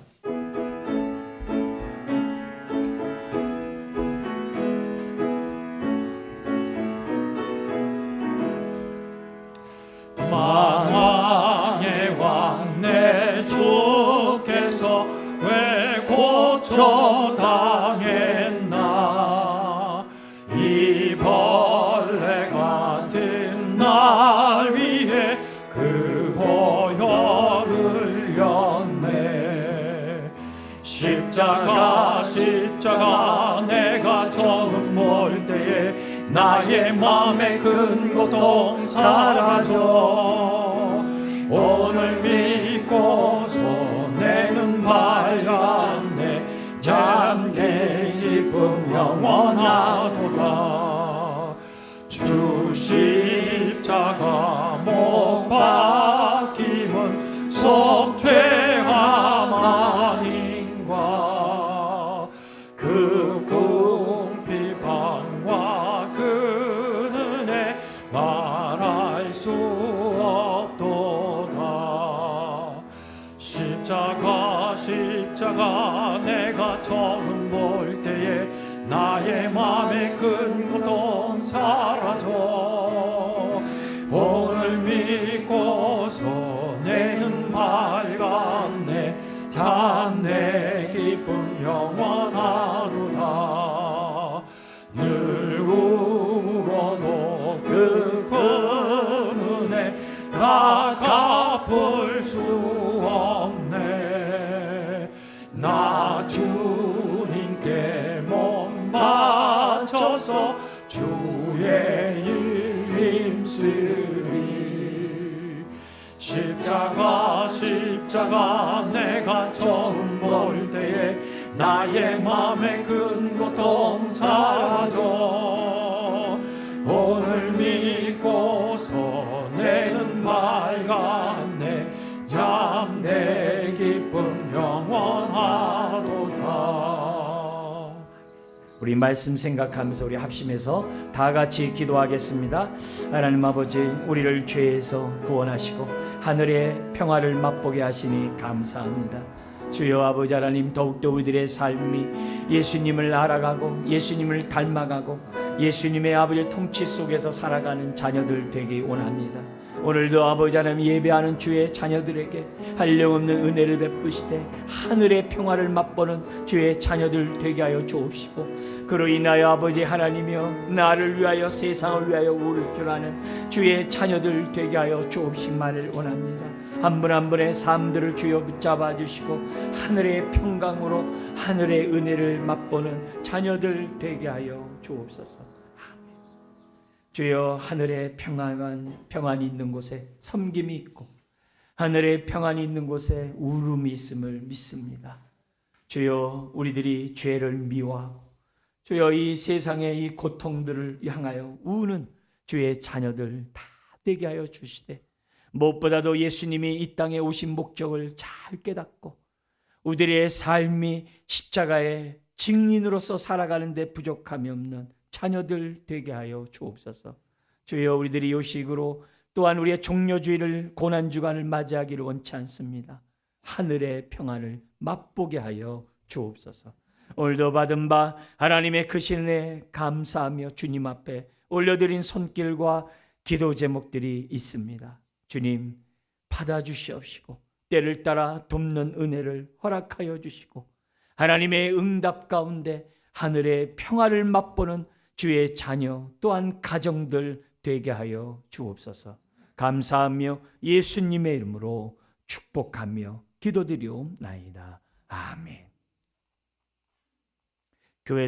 만왕의 왕 내 주께서 왜 고초당했나. 이 벌레 같은 날 위해 그 보혈을 흘렸네. 십자가 내가 처음 볼 때에 나의 맘에 큰 고통 사라져. 오늘 믿고서 내 눈 밝았네. 잠게 기쁨 영원하도다. 주 십자가 못 박힘은 속죄함 아닌가. 그 궁핍함과 그 은혜 말할 수 없도다. 십자가 내가 처음 볼 때에 나의 맘에 큰 고통 사라져. 오늘 믿고서 내 눈 밝았네. 참내 기쁨 영원하도다. 늘 울어도 그 은혜 다 갚을 수 없네. 나 주님께 몸 바쳐서 주의 일 힘쓰리. 십자가 내가 처음 볼 때에 나의 맘에 큰 고통 사라져. 오늘 믿고서 내는 밝았네. 참 내 기쁨 영원하도다. 우리 말씀 생각하면서 우리 합심해서 다 같이 기도하겠습니다. 하나님 아버지, 우리를 죄에서 구원하시고 하늘의 평화를 맛보게 하시니 감사합니다. 주여 아버지 하나님, 더욱더 우리들의 삶이 예수님을 알아가고 예수님을 닮아가고 예수님의 아버지 통치 속에서 살아가는 자녀들 되기 원합니다. 오늘도 아버지 하나님 예배하는 주의 자녀들에게 한량없는 은혜를 베푸시되 하늘의 평화를 맛보는 주의 자녀들 되게 하여 주옵시고, 그로 인하여 아버지 하나님이여 나를 위하여 세상을 위하여 울을 줄 아는 주의 자녀들 되게 하여 주옵시기를 원합니다. 한 분 한 분의 삶들을 주여 붙잡아 주시고 하늘의 평강으로 하늘의 은혜를 맛보는 자녀들 되게 하여 주옵소서. 아멘. 주여, 하늘의 평안이 있는 곳에 섬김이 있고 하늘의 평안이 있는 곳에 울음이 있음을 믿습니다. 주여, 우리들이 죄를 미워하고 주여, 이 세상의 이 고통들을 향하여 우는 주의 자녀들 다 되게 하여 주시되, 무엇보다도 예수님이 이 땅에 오신 목적을 잘 깨닫고 우리의 삶이 십자가의 증인으로서 살아가는 데 부족함이 없는 자녀들 되게 하여 주옵소서. 주여, 우리들이 요식으로 또한 우리의 종료주의를 고난주간을 맞이하기를 원치 않습니다. 하늘의 평안을 맛보게 하여 주옵소서. 오늘도 받은 바 하나님의 크신 은혜에 감사하며 주님 앞에 올려드린 손길과 기도 제목들이 있습니다. 주님, 받아주시옵시고 때를 따라 돕는 은혜를 허락하여 주시고 하나님의 응답 가운데 하늘의 평화를 맛보는 주의 자녀 또한 가정들 되게 하여 주옵소서. 감사하며 예수님의 이름으로 축복하며 기도드리옵나이다. 아멘. 교회